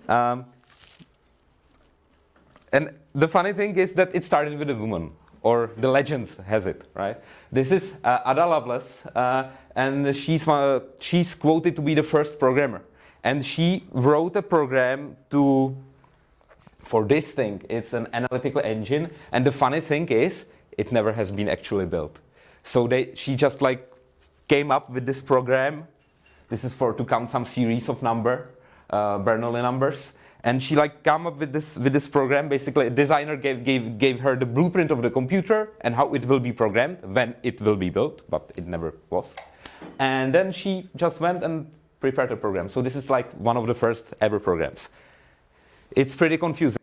Um, and the funny thing is that it started with a woman, or the legend has it, right? This is Ada Lovelace, and she's quoted to be the first programmer. And she wrote a program for this thing. It's an analytical engine, and the funny thing is, it never has been actually built. So she just like came up with this program. This is to count some series of Bernoulli numbers. And she like come up with this program. Basically, a designer gave her the blueprint of the computer and how it will be programmed when it will be built, but it never was. And then she just went and prepared a program. So this is like one of the first ever programs. It's pretty confusing.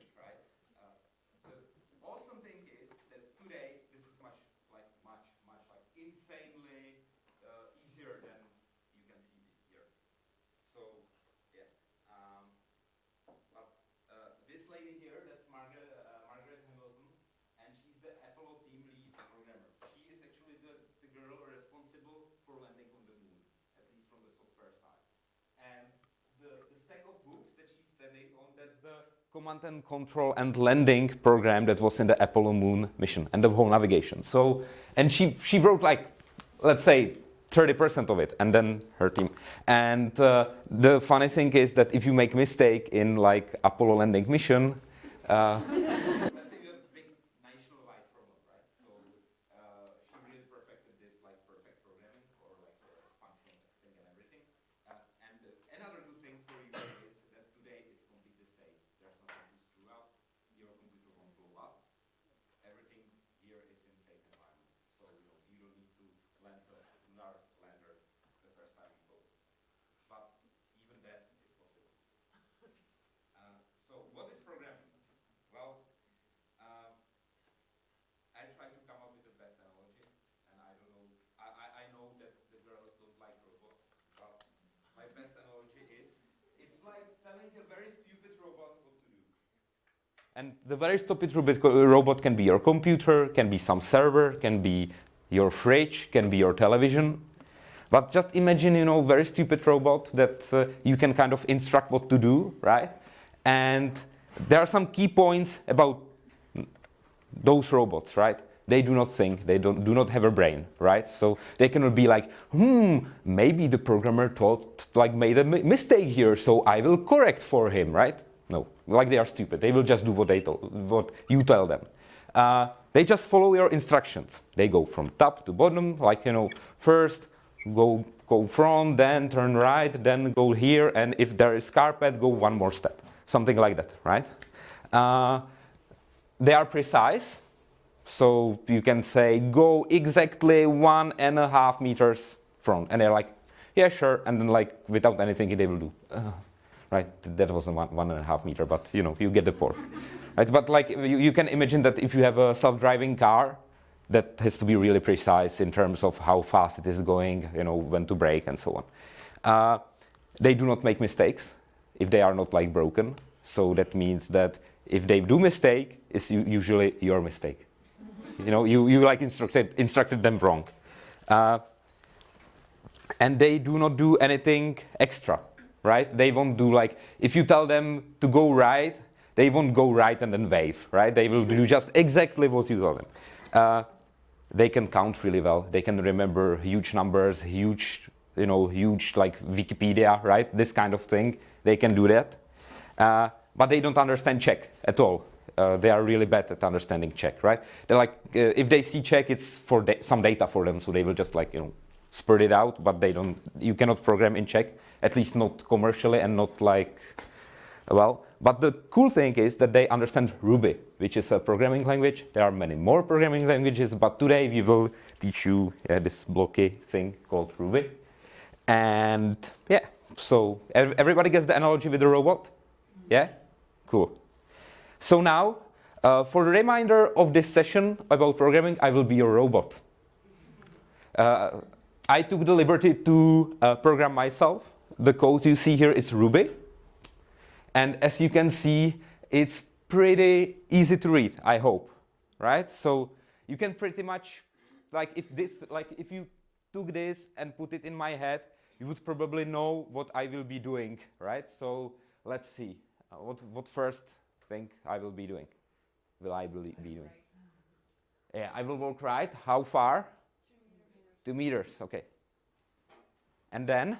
Command and control and landing program that was in the Apollo moon mission and the whole navigation. So, and she wrote like, let's say 30% of it, and then her team. And the funny thing is that if you make mistake in like Apollo landing mission, and the very stupid robot can be your computer, can be some server, can be your fridge, can be your television. But just imagine, very stupid robot that you can kind of instruct what to do, right? And there are some key points about those robots, right? They do not think, they do not have a brain, right? So they cannot be like, maybe the programmer made a mistake here, so I will correct for him, right? No, like they are stupid. They will just do what you tell them. They just follow your instructions. They go from top to bottom, like, first go front, then turn right, then go here, and if there is carpet, go one more step. Something like that, right? They are precise. So you can say, go exactly 1.5 meters front. And they're like, yeah, sure. And then like, without anything, they will do. Right, that wasn't 1.5 meter, but you get the point. Right, but like, you can imagine that if you have a self-driving car, that has to be really precise in terms of how fast it is going, when to brake and so on. They do not make mistakes if they are not like broken. So that means that if they do mistake, it's usually your mistake. You like instructed them wrong. And they do not do anything extra, right? They won't do like, if you tell them to go right, they won't go right and then wave, right? They will do just exactly what you tell them. They can count really well. They can remember huge numbers, huge like Wikipedia, right? This kind of thing. They can do that. But they don't understand Czech at all. They are really bad at understanding Czech, right? They're like, if they see Czech, it's for some data for them, so they will just like, spurt it out, but you cannot program in Czech, at least not commercially and not like, well. But the cool thing is that they understand Ruby, which is a programming language. There are many more programming languages, but today we will teach you this blocky thing called Ruby. And yeah, so everybody gets the analogy with the robot? Yeah? Cool. So now, for the remainder of this session about programming, I will be your robot. I took the liberty to program myself. The code you see here is Ruby. And as you can see, it's pretty easy to read, I hope, right? So you can pretty much, if you took this and put it in my head, you would probably know what I will be doing, right? So let's see. What first thing I will be doing? Will I be doing? Yeah, I will walk right. How far? 2 meters. Okay. And then?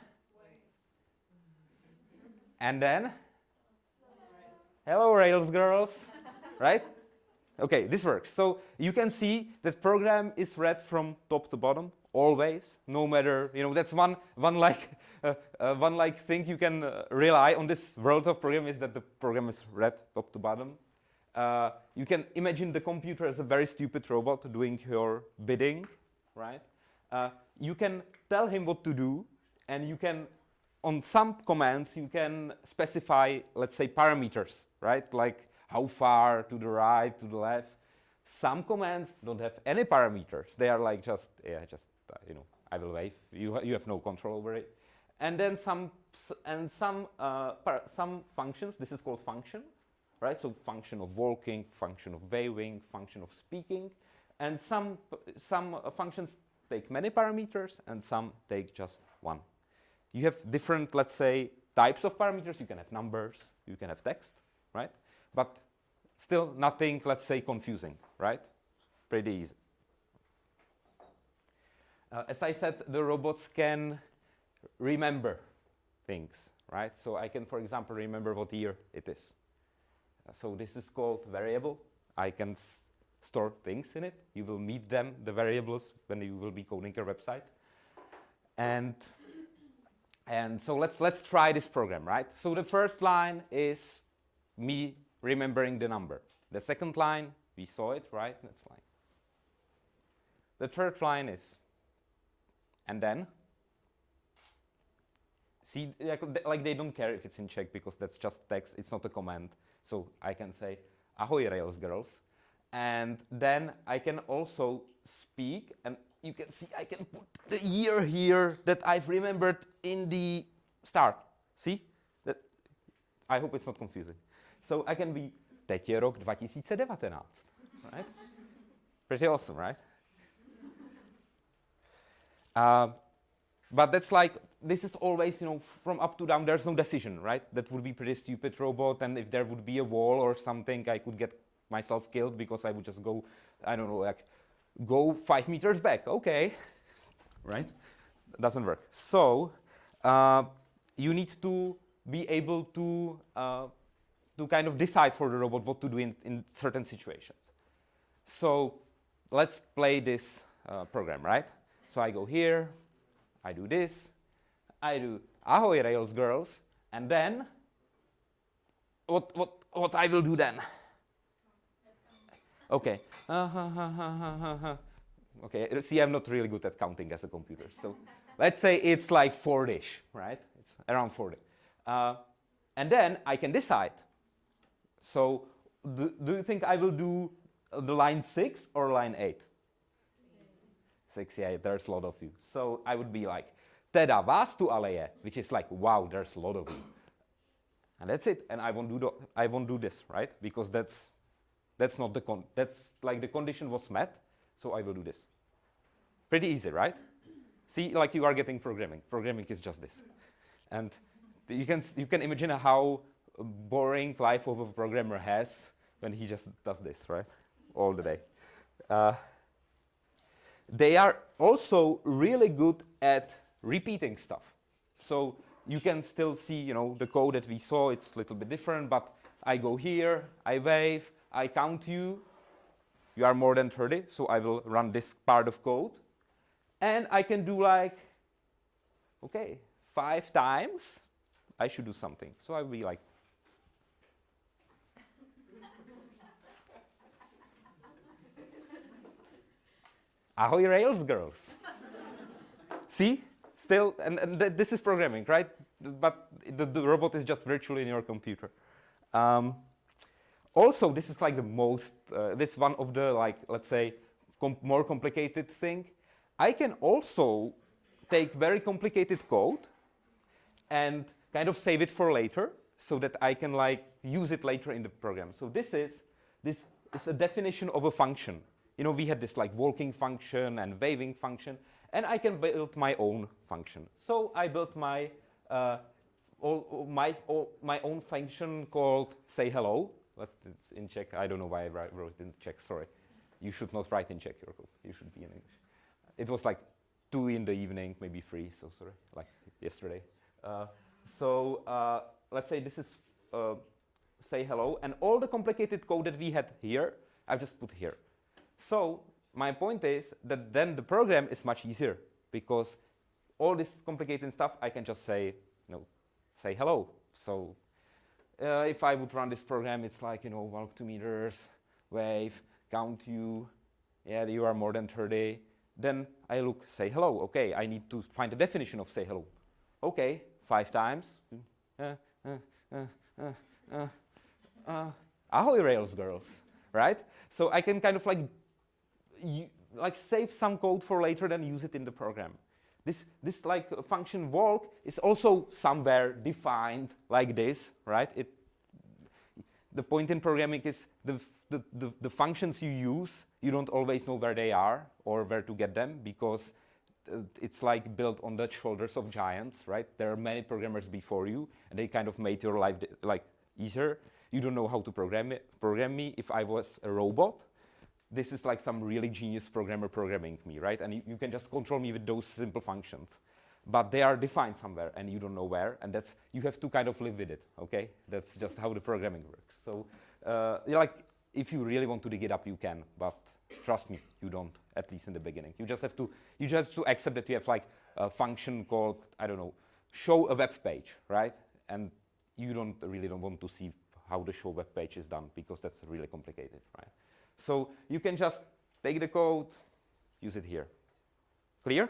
And then? Hello, RailsGirls. Right? Okay, this works. So you can see that program is read from top to bottom always, no matter, that's one thing you can rely on this world of program is that the program is read top to bottom. You can imagine the computer as a very stupid robot doing your bidding, right? You can tell him what to do, and you can, on some commands, you can specify, let's say, parameters, right? Like how far to the right, to the left. Some commands don't have any parameters. They are like I will wave. You have no control over it. And then some functions. This is called function, right? So function of walking, function of waving, function of speaking, and some functions take many parameters, and some take just one. You have different, let's say, types of parameters. You can have numbers, you can have text, right? But still nothing, let's say, confusing, right? Pretty easy. As I said, the robots can remember things, right? So I can, for example, remember what year it is. So this is called variable. I can store things in it. You will meet them, the variables, when you will be coding your website. And so let's try this program, right? So the first line is me remembering the number. The second line, we saw it, right? That's line. The third line is, and then, see, like they don't care if it's in Czech because that's just text, it's not a command. So I can say, ahoy RailsGirls. And then I can also speak, and you can see I can put the year here that I've remembered in the start. See? That, I hope it's not confusing. So I can be, teď je rok 2019, right? Pretty awesome, right? But that's like, this is always, from up to down, there's no decision, right? That would be pretty stupid robot, and if there would be a wall or something, I could get myself killed because I would just go, I don't know, like, go 5 meters back, okay, right? Doesn't work. So, you need to be able to kind of decide for the robot what to do in certain situations. So, let's play this program, right? So I go here, I do this, I do ahoy RailsGirls, and then what I will do then? Okay. Okay, see, I'm not really good at counting as a computer. So let's say it's like 40-ish, right? It's around 40. And then I can decide. So do you think I will do the line 6 or line 8? 6, yeah, there's a lot of you. So I would be like, teda vás tu ale je, which is like, wow, there's a lot of you. And that's it. And I won't do this, right? Because that's not that's like the condition was met, so I will do this. Pretty easy, right? See, like you are getting programming. Programming is just this. And you can imagine how boring life of a programmer has when he just does this, right? All the day. They are also really good at repeating stuff. So you can still see, the code that we saw, it's a little bit different, but I go here, I wave, I count you. You are more than 30, so I will run this part of code. And I can do like, okay, 5 times, I should do something. So I will be like, ahoy RailsGirls. See? Still, and this is programming, right? But the robot is just virtually in your computer. Also, this is like the most, this one of the, like, let's say, more complicated thing. I can also take very complicated code and kind of save it for later so that I can like use it later in the program. So this is a definition of a function. We had this like walking function and waving function, and I can build my own function. So I built my my own function called say hello. It's in Czech. I don't know why I wrote it in Czech. Sorry. You should not write in Czech your code. You should be in English. It was like 2 in the evening, maybe 3. So sorry, like yesterday. Let's say this is say hello, and all the complicated code that we had here, I've just put here. So my point is that then the program is much easier because all this complicated stuff I can just say, say hello. So if I would run this program, it's like, walk 2 meters, wave, count you, yeah, you are more than 30. Then I look, say hello. Okay, I need to find the definition of say hello. Okay, 5 times. Ahoy, RailsGirls, right? So I can kind of like save some code for later, then use it in the program. This like function walk is also somewhere defined like this, right? The point in programming is the functions you use, you don't always know where they are or where to get them because it's like built on the shoulders of giants, right? There are many programmers before you, and they kind of made your life like easier. You don't know how to program me. If I was a robot, this is like some really genius programmer programming me, right? And you can just control me with those simple functions. But they are defined somewhere, and you don't know where, and you have to kind of live with it, okay? That's just how the programming works. So, like, if you really want to dig it up, you can, but trust me, you don't, at least in the beginning. You just have to accept that you have like a function called, I don't know, show a web page, right? And you don't want to see how the show web page is done because that's really complicated, right? So you can just take the code, use it here. Clear?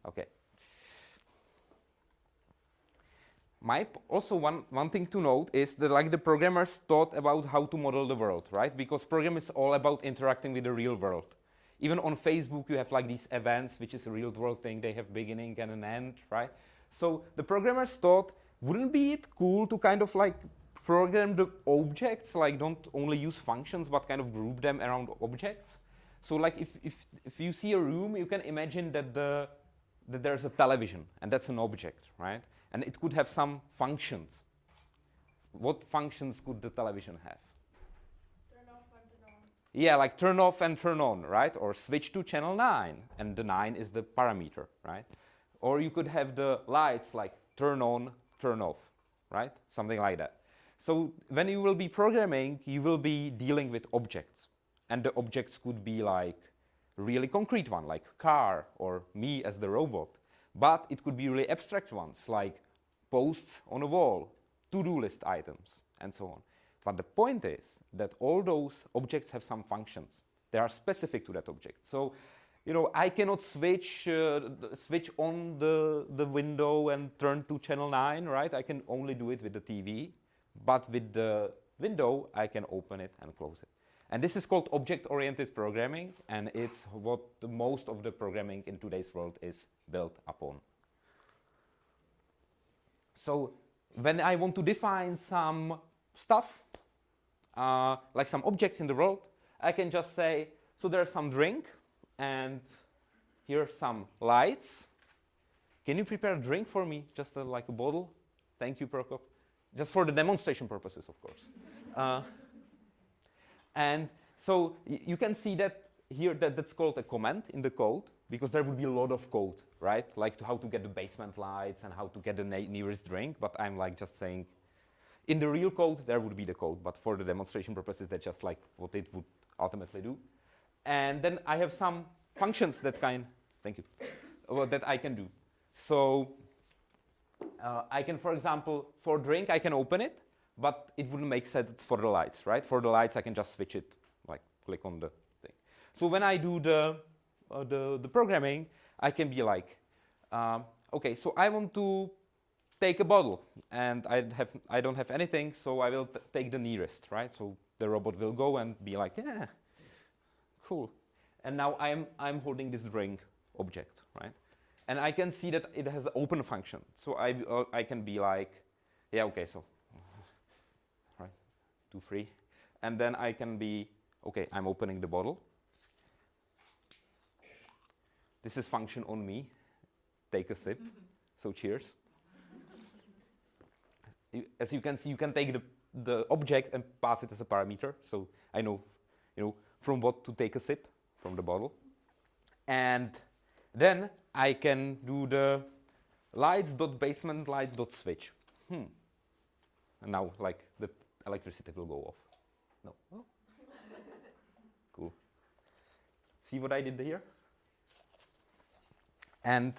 Okay. Also one thing to note is that like the programmers thought about how to model the world, right? Because program is all about interacting with the real world. Even on Facebook, you have like these events, which is a real world thing. They have beginning and an end, right? So the programmers thought, wouldn't be it cool to kind of like program the objects, like don't only use functions, but kind of group them around objects? So like if you see a room, you can imagine that there's a television, and that's an object, right? And it could have some functions. What functions could the television have? Turn off and turn on. Yeah, like turn off and turn on, right? Or switch to channel 9, and the 9 is the parameter, right? Or you could have the lights like turn on, turn off, right? Something like that. So when you will be programming, you will be dealing with objects. And the objects could be like really concrete one, like car or me as the robot. But it could be really abstract ones, like posts on a wall, to-do list items, and so on. But the point is that all those objects have some functions. They are specific to that object. So, I cannot switch on the window and turn to channel 9, right? I can only do it with the TV. But with the window, I can open it and close it. And this is called object-oriented programming, and it's what most of the programming in today's world is built upon. So when I want to define some stuff, like some objects in the world, I can just say, so there's some drink, and here's some lights. Can you prepare a drink for me, just like a bottle? Thank you, Prokop. Just for the demonstration purposes, of course. And so you can see that here that's called a comment in the code, because there would be a lot of code, right? Like how to get the basement lights and how to get the nearest drink, but I'm like just saying, in the real code, there would be the code, but for the demonstration purposes, that's just like what it would ultimately do. And then I have some functions that thank you, that I can do. So I can, for example, for drink, I can open it, but it wouldn't make sense for the lights, right? For the lights, I can just switch it, like click on the thing. So when I do the programming, I can be like, okay, so I want to take a bottle, and I don't have anything, so I will take the nearest, right? So the robot will go and be like, yeah, cool. And now I'm holding this drink object, right? And I can see that it has an open function. So I can be like, yeah, okay, so, right, 2, 3. And then I can be, okay, I'm opening the bottle. This is function on me. Take a sip. So cheers. as you can see, you can take the object and pass it as a parameter. So I know, from what to take a sip from the bottle. And then I can do the lights.basement_lights.switch. And now, like, the electricity will go off. No. Oh. Cool. See what I did here? And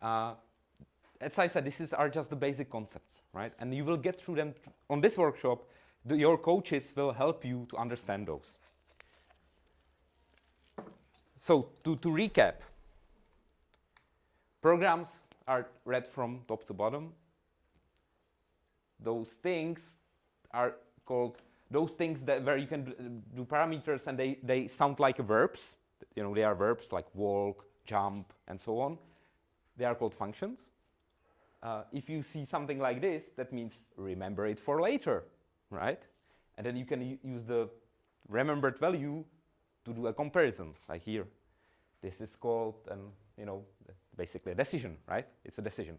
as I said, are just the basic concepts, right? And you will get through them on this workshop. Your coaches will help you to understand those. So to recap, programs are read from top to bottom. Those things are called where you can do parameters, and they sound like verbs. They are verbs like walk, jump, and so on. They are called functions. If you see something like this, that means remember it for later, right? And then you can use the remembered value to do a comparison, like here. This is called, basically a decision, right? It's a decision.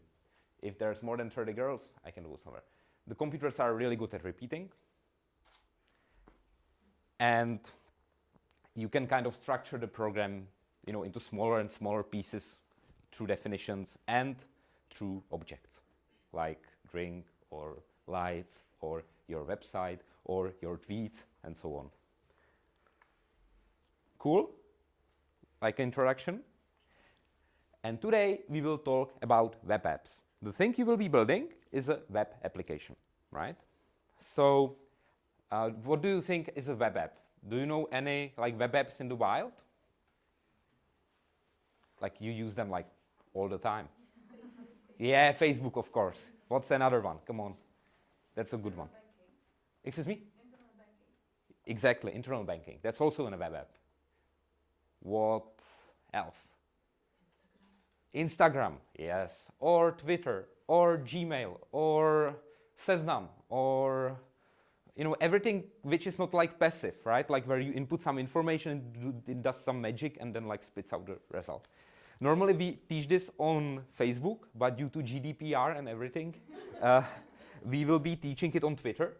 If there's more than 30 girls, I can go somewhere. The computers are really good at repeating. And you can kind of structure the program, into smaller and smaller pieces through definitions and through objects, like drink or lights or your website or your tweets and so on. Cool? Like introduction. And today we will talk about web apps. The thing you will be building is a web application, right? So what do you think is a web app? Do you know any web apps in the wild? Like you use them like all the time. Yeah, Facebook, of course. What's another one? Come on. That's a good one. Banking. Excuse me? Internal banking. Exactly, internal banking. That's also in a web app. What else? Instagram, yes. Or Twitter, or Gmail, or Seznam, or everything which is not like passive, right? Like where you input some information, it does some magic, and then spits out the result. Normally we teach this on Facebook, but due to GDPR and everything, we will be teaching it on Twitter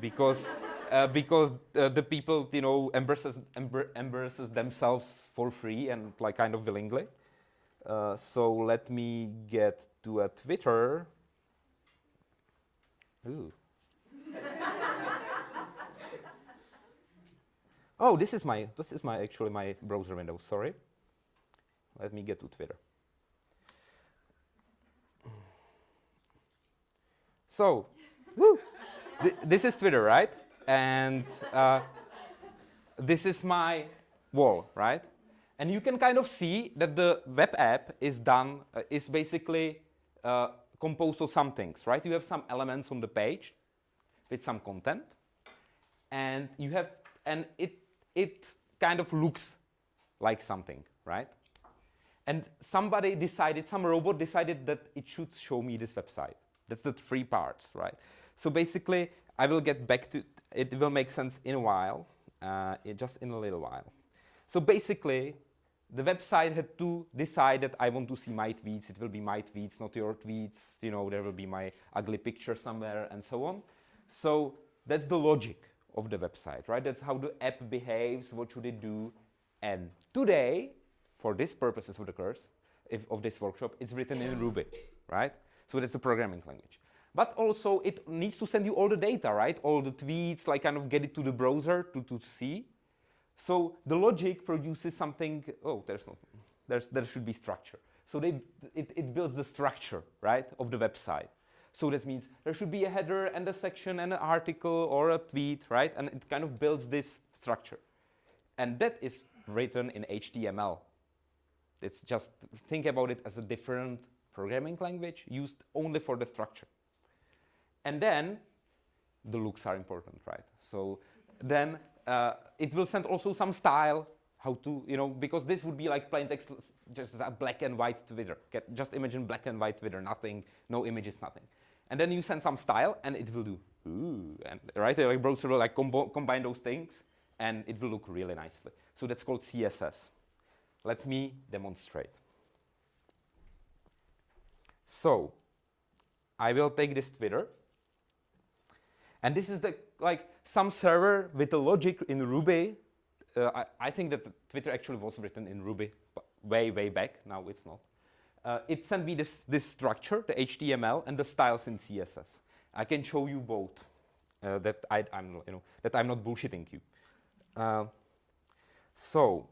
because the people embarrasses themselves for free and kind of willingly. So let me get to a Twitter. Ooh. Oh, this is actually my browser window. Sorry. Let me get to Twitter. So, this is Twitter, right? And this is my wall, right? And you can kind of see that the web app is basically composed of some things, right? You have some elements on the page with some content, and it kind of looks like something, right? And some robot decided that it should show me this website. That's the three parts, right? So basically, I will get back to it. Will make sense in a while, just in a little while. So basically, the website had to decide that I want to see my tweets. It will be my tweets, not your tweets. There will be my ugly picture somewhere, and so on. So that's the logic of the website, right? That's how the app behaves. What should it do? And today, for this purposes of the course, of this workshop, it's written in Ruby, right? So that's the programming language. But also, it needs to send you all the data, right? All the tweets, kind of get it to the browser to see. So the logic produces something. Oh, there should be structure. So it builds the structure, right, of the website. So that means there should be a header and a section and an article or a tweet, right? And it kind of builds this structure. And that is written in HTML. It's just, think about it as a different programming language used only for the structure. And then the looks are important, right? So then it will send also some style, how to, because this would be like plain text, just a black and white Twitter. Just imagine black and white Twitter, nothing, no images, nothing. And then you send some style, and it will do, ooh, and right? The browser will combine those things, and it will look really nicely. So that's called CSS. Let me demonstrate. So I will take this Twitter, And this is the like some server with a logic in Ruby. I think that Twitter actually was written in Ruby way back. Now it's not. It sent me this structure, the HTML, and the styles in CSS. I can show you both. That I'm not bullshitting you. So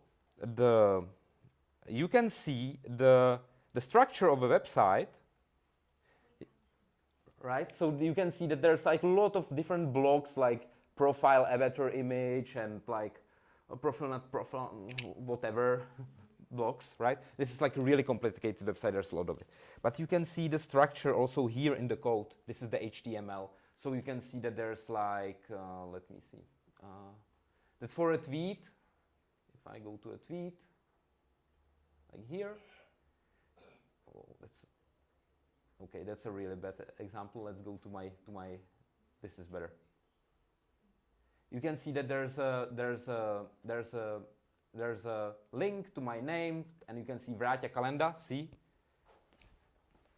you can see the structure of a website, right? So you can see that there's like a lot of different blocks, like profile, avatar, image, and like a profile, not profile, whatever blocks, right? This is like a really complicated website. There's a lot of it, but you can see the structure also here in the code. This is the HTML. So you can see that there's like, let me see, that for a tweet, if I go to a tweet, like here, oh, that's a really bad example. Let's go to my, this is better. You can see that there's a link to my name, and you can see Vráťa Kalenda, see?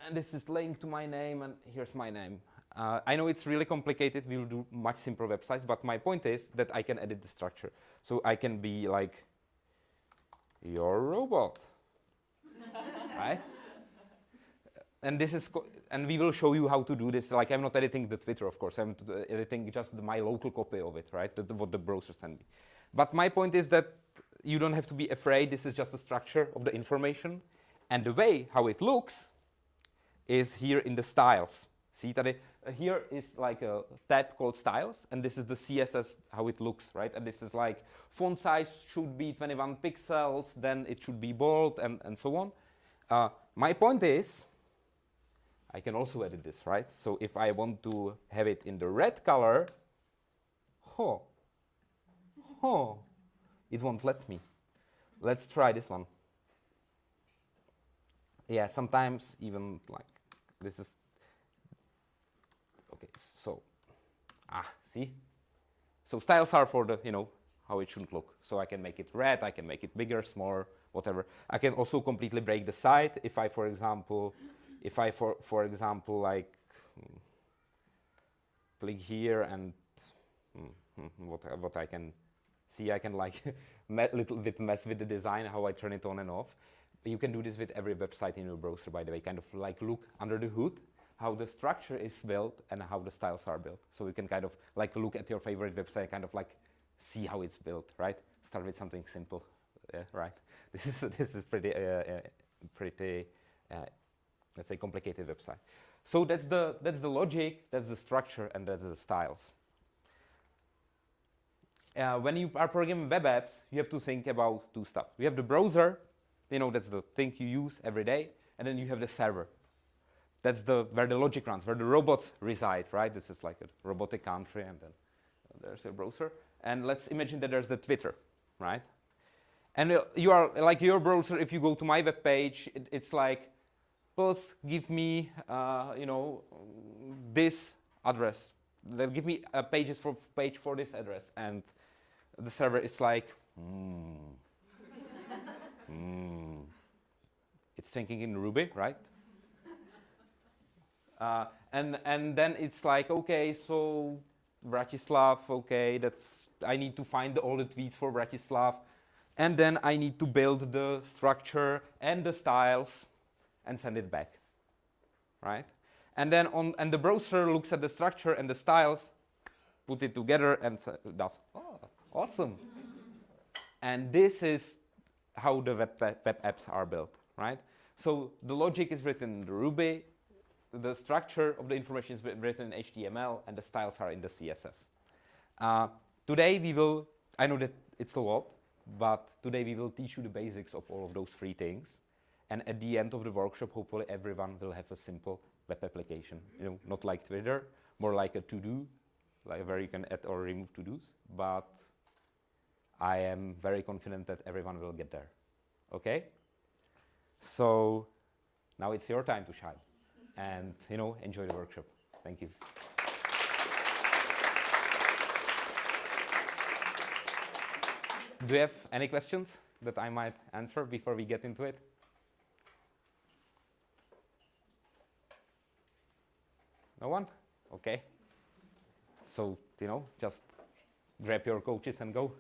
And this is linked to my name, and here's my name. I know it's really complicated. We'll do much simpler websites, but my point is that I can edit the structure. So I can be like, your robot, right? And this is, and we will show you how to do this. Like I'm not editing the Twitter, of course. I'm editing just my local copy of it, right? What the browser sent me. But my point is that you don't have to be afraid. This is just the structure of the information, and the way how it looks is here in the styles. See that here is like a tab called styles, and this is the CSS, how it looks, right? And this is like font size should be 21 pixels, then it should be bold, and so on. My point is, I can also edit this, right? So if I want to have it in the red color, it won't let me. Let's try this one. Yeah, sometimes even like this is, okay, so, see? So styles are for the, how it should look. So I can make it red, I can make it bigger, smaller, whatever. I can also completely break the site if I, for example, like click here and what I can see, I can like little bit mess with the design, how I turn it on and off. You can do this with every website in your browser, by the way, kind of like look under the hood, how the structure is built and how the styles are built. So you can kind of like look at your favorite website, kind of like see how it's built, right? Start with something simple, right? This is pretty let's say complicated website. So that's the logic, that's the structure, and that's the styles. When you are programming web apps, you have to think about two stuff. You have the browser, that's the thing you use every day, and then you have the server. That's where the logic runs, where the robots reside, right? This is like a robotic country, and then there's a browser. And let's imagine that there's the Twitter, right? And you are like your browser. If you go to my web page, it's like, please give me, this address. They'll give me a page for this address, and the server is like, it's thinking in Ruby, right? And then it's like, okay, so Bratislav, okay, I need to find all the tweets for Bratislav, and then I need to build the structure and the styles and send it back, right? And then and the browser looks at the structure and the styles, put it together, and does, awesome. And this is how the web apps are built, right? So the logic is written in Ruby, the structure of the information is written in HTML, and the styles are in the CSS. Today I know that it's a lot, but today we will teach you the basics of all of those three things. And at the end of the workshop, hopefully everyone will have a simple web application. Not like Twitter, more like a to-do, like where you can add or remove to-dos. But I am very confident that everyone will get there. Okay? So now it's your time to shine, and enjoy the workshop. Thank you. Do you have any questions that I might answer before we get into it? No one? Okay. So, just grab your coaches and go.